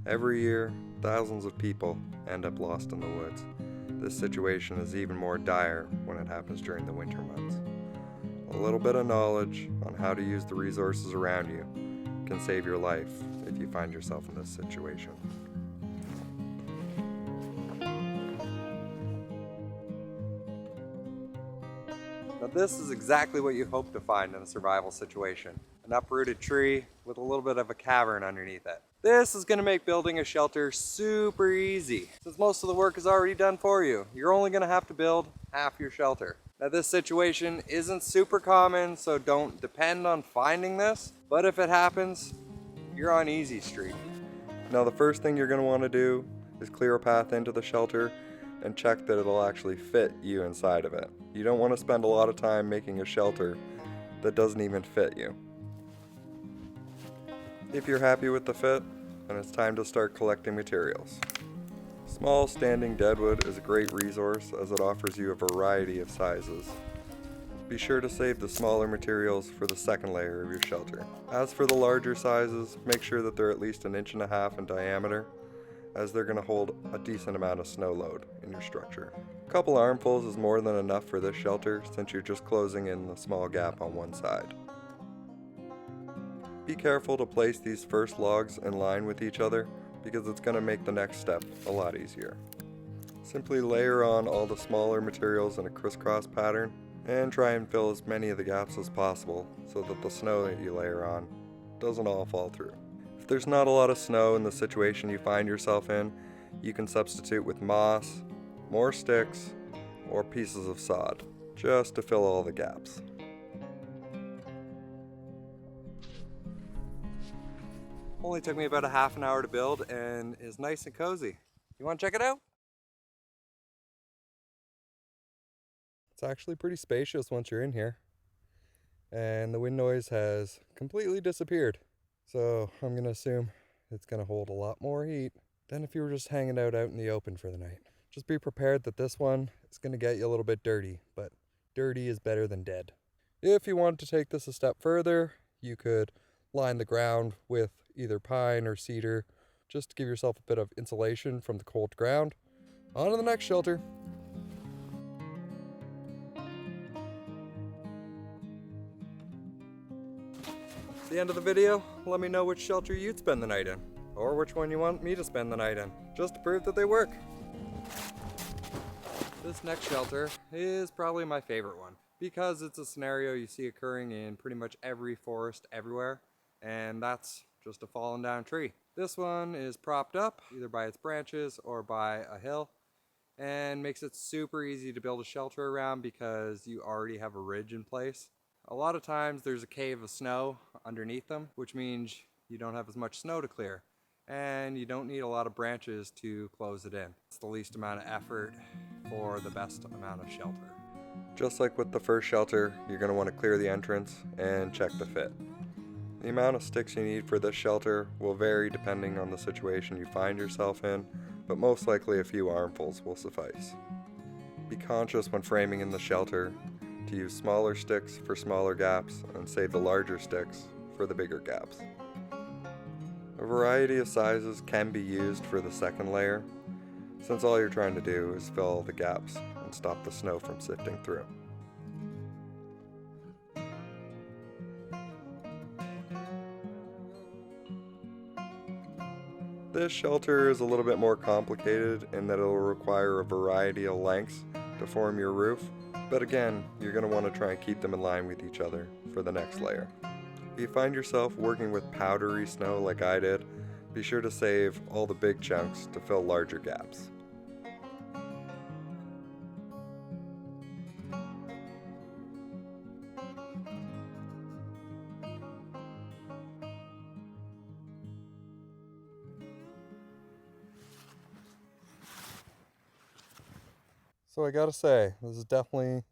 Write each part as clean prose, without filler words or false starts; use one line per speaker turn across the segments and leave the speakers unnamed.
Every year, thousands of people end up lost in the woods. This situation is even more dire when it happens during the winter months. A little bit of knowledge on how to use the resources around you can save your life if you find yourself in this situation. Now this is exactly what you hope to find in a survival situation. An uprooted tree with a little bit of a cavern underneath it. This is going to make building a shelter super easy, since most of the work is already done for you. You're only going to have to build half your shelter. Now this situation isn't super common, so don't depend on finding this, but if it happens, you're on easy street. Now the first thing you're going to want to do is clear a path into the shelter and check that it'll actually fit you inside of it. You don't want to spend a lot of time making a shelter that doesn't even fit you. If you're happy with the fit, then it's time to start collecting materials. Small standing deadwood is a great resource as it offers you a variety of sizes. Be sure to save the smaller materials for the second layer of your shelter. As for the larger sizes, make sure that they're at least 1.5 inches in diameter, as they're going to hold a decent amount of snow load in your structure. A couple armfuls is more than enough for this shelter since you're just closing in the small gap on one side. Be careful to place these first logs in line with each other because it's going to make the next step a lot easier. Simply layer on all the smaller materials in a crisscross pattern and try and fill as many of the gaps as possible so that the snow that you layer on doesn't all fall through. If there's not a lot of snow in the situation you find yourself in, you can substitute with moss, more sticks, or pieces of sod, just to fill all the gaps. Only took me about a half an hour to build and is nice and cozy. You want to check it out? It's actually pretty spacious once you're in here. And the wind noise has completely disappeared. So I'm going to assume it's going to hold a lot more heat than if you were just hanging out in the open for the night. Just be prepared that this one is going to get you a little bit dirty, but dirty is better than dead. If you want to take this a step further, you could line the ground with either pine or cedar just to give yourself a bit of insulation from the cold ground. On to the next shelter. At the end of the video, let me know which shelter you'd spend the night in, or which one you want me to spend the night in, just to prove that they work. This next shelter is probably my favorite one, because it's a scenario you see occurring in pretty much every forest everywhere, and that's just a fallen down tree. This one is propped up either by its branches or by a hill, and makes it super easy to build a shelter around because you already have a ridge in place. A lot of times there's a cave of snow underneath them, which means you don't have as much snow to clear, and you don't need a lot of branches to close it in. It's the least amount of effort for the best amount of shelter. Just like with the first shelter, you're going to want to clear the entrance and check the fit. The amount of sticks you need for this shelter will vary depending on the situation you find yourself in, but most likely a few armfuls will suffice. Be conscious when framing in the shelter to use smaller sticks for smaller gaps and save the larger sticks for the bigger gaps. A variety of sizes can be used for the second layer, since all you're trying to do is fill all the gaps and stop the snow from sifting through. This shelter is a little bit more complicated in that it'll require a variety of lengths to form your roof, but again, you're going to want to try and keep them in line with each other for the next layer. If you find yourself working with powdery snow like I did, be sure to save all the big chunks to fill larger gaps. So I gotta say, this is definitely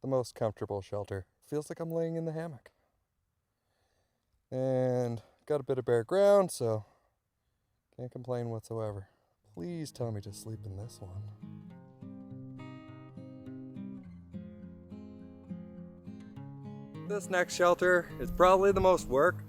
the most comfortable shelter. Feels like I'm laying in the hammock. And got a bit of bare ground, so can't complain whatsoever. Please tell me to sleep in this one. This next shelter is probably the most work,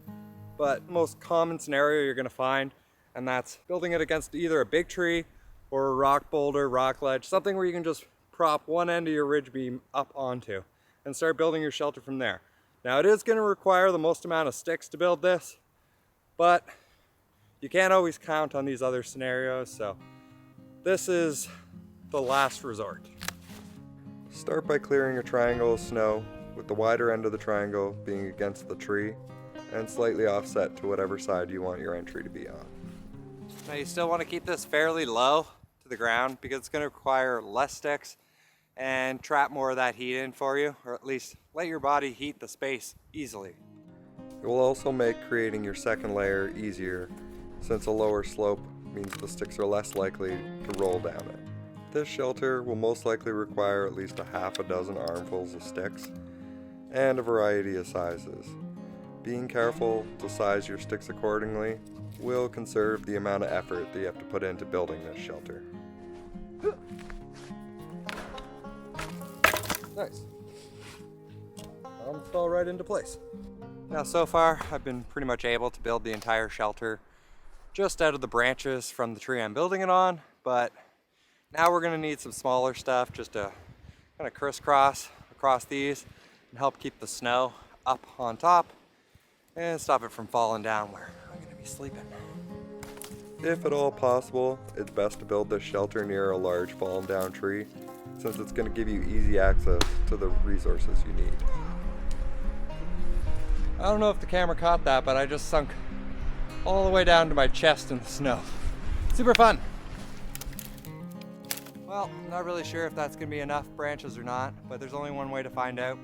but most common scenario you're gonna find and that's building it against either a big tree or a rock boulder, rock ledge, something where you can just prop one end of your ridge beam up onto and start building your shelter from there. Now it is going to require the most amount of sticks to build this, but you can't always count on these other scenarios, so this is the last resort. Start by clearing a triangle of snow, with the wider end of the triangle being against the tree and slightly offset to whatever side you want your entry to be on. Now you still want to keep this fairly low to the ground because it's going to require less sticks and trap more of that heat in for you, or at least let your body heat the space easily. It will also make creating your second layer easier, since a lower slope means the sticks are less likely to roll down it. This shelter will most likely require at least a half a dozen armfuls of sticks and a variety of sizes. Being careful to size your sticks accordingly will conserve the amount of effort that you have to put into building this shelter. Nice. Fell right into place. Now so far I've been pretty much able to build the entire shelter just out of the branches from the tree I'm building it on, but now we're going to need some smaller stuff just to kind of crisscross across these and help keep the snow up on top and stop it from falling down where I'm going to be sleeping. If at all possible, it's best to build this shelter near a large fallen down tree, since it's going to give you easy access to the resources you need. I don't know if the camera caught that, but I just sunk all the way down to my chest in the snow. Super fun. Well, I'm not really sure if that's going to be enough branches or not, but there's only one way to find out,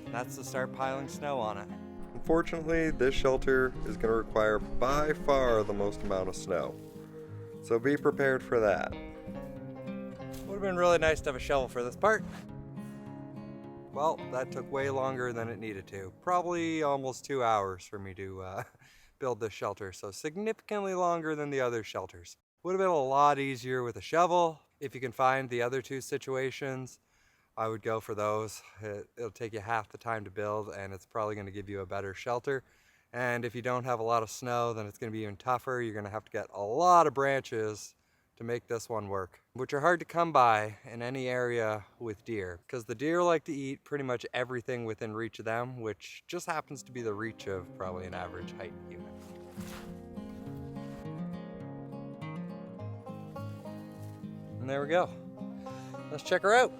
and that's to start piling snow on it. Unfortunately, this shelter is going to require by far the most amount of snow, so be prepared for that. Would have been really nice to have a shovel for this part. Well, that took way longer than it needed to. Probably almost 2 hours for me to build this shelter, so significantly longer than the other shelters. Would have been a lot easier with a shovel. If you can find the other two situations, I would go for those. It'll take you half the time to build, and it's probably going to give you a better shelter. And if you don't have a lot of snow, then it's going to be even tougher. You're going to have to get a lot of branches to make this one work, which are hard to come by in any area with deer, because the deer like to eat pretty much everything within reach of them, which just happens to be the reach of probably an average height unit. And there we go. Let's check her out.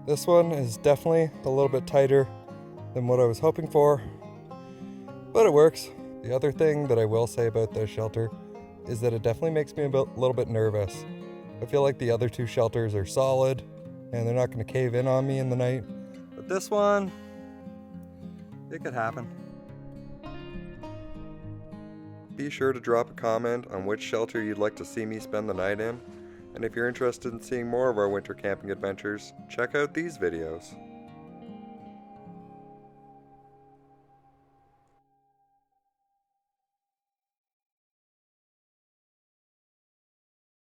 This one is definitely a little bit tighter than what I was hoping for, but it works. The other thing that I will say about this shelter is that it definitely makes me a little bit nervous. I feel like the other two shelters are solid and they're not going to cave in on me in the night. But this one, it could happen. Be sure to drop a comment on which shelter you'd like to see me spend the night in. And if you're interested in seeing more of our winter camping adventures, check out these videos.